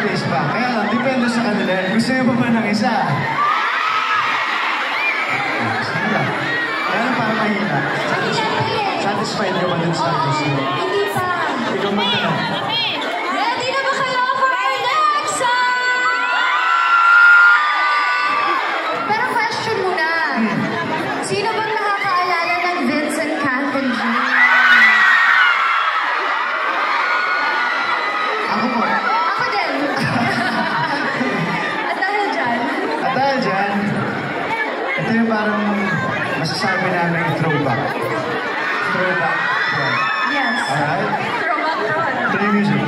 space pa. Kaya lang, depende sa kanila. Gusto niyo pa ba ng isa? Sige lang. Kaya lang parang mahina. Satisfied ka ba dun sa gusto mo? Hindi pa. Ikaw magtanong. Ready na ba kayo for our next song? Pero question muna. Sino bang nakakaalala ng Vincent Canton Jr.? Ako po. Ako din. At dahil dyan? At dahil dyan, ito yung parang masasabi namin throwback. Throwback. Yes. Alright? Throwback ron. Play music.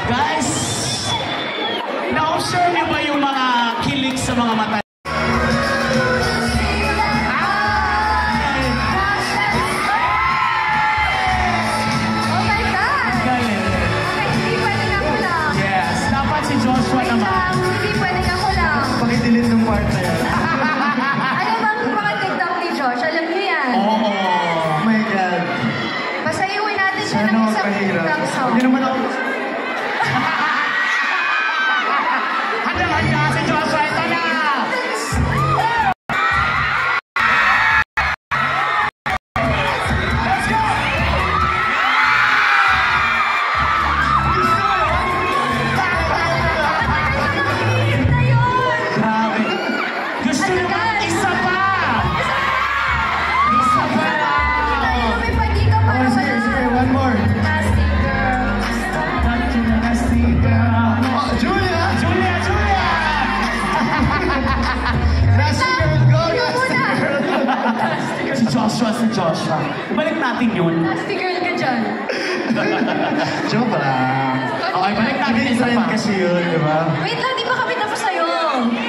Guys, na-observe niyo ba yung mga kilig sa mga mata? Oh my God! Hindi pwedeng ako lang. Yes, dapat si Joshua naman. Hindi pwedeng ako lang. Pakidilit ng part na yan. Ano bang mga TikTok ni Josh? Alam niyo yan? Oo. Oh my God. Basta iuwi natin siya ng Sana isang kahirap. TikTok song. Hindi naman ako... Joshua. Ibalik natin yun. Nasty girl ka dyan. Joke lang. Okay, balik natin Hindi isa trend pa. kasi yun, di ba? Wait lang, di ba kami tapos sa'yo?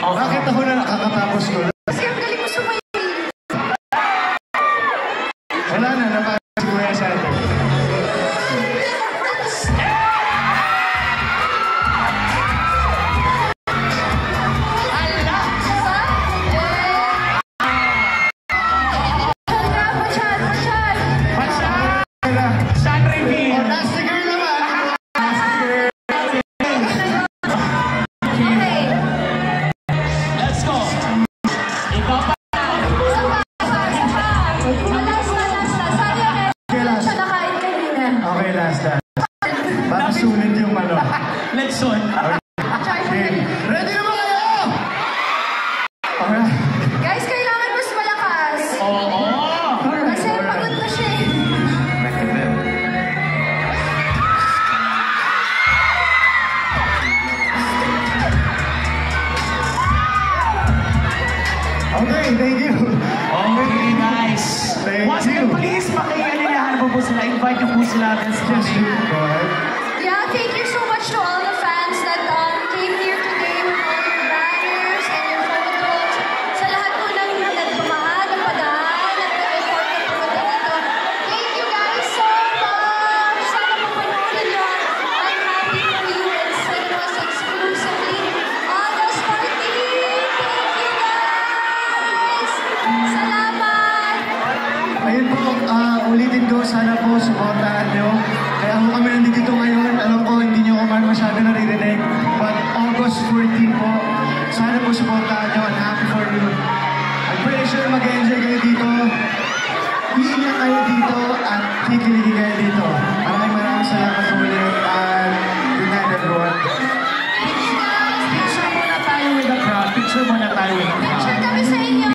Bakit ako na nakakatapos ko? Kasi ang galing mo sumayo. Wala na, napagod ko yan sa atin. Saan reveal? Last girl naman! Okay. Let's go. Ikaw pa. Okay, last. Para sulit yung ano. Let's on. Okay. Ready na ba kayo? Alright. Guys, kailangan mas malakas. Oo. Kasi pagod na siya eh. Okay, thank you. Okay, guys. Thank Once you. again, please, makialinahan mo po sila. Invite niyo po sila this Just you, morning. go ahead. Yeah, thank you so much to all the fans that came here today with all your banners and your photos. Sa lahat po ng nagmamahal, nagpadaan, at nag-effort na pumunta dito. Thank you guys so much! Sana mapanoorin nyo ang Happy For You and Cinemas exclusively on the Spark TV. Thank you guys! Salamat! Ayun po, ulitin ko, sana po supportahan nyo. Kaya kung kami nandito ngayon, alam ko hindi nyo man masyado naririnig. But August 14 po, sana po supportahan nyo and Happy For You. I'm pretty sure mag-enjoy kayo dito. Iingat kayo dito at kikiligin kayo dito. Maraming salamat po ulit and good night everyone. Picture muna tayo with the crowd. Picture muna tayo with the crowd. Picture kami sa inyo.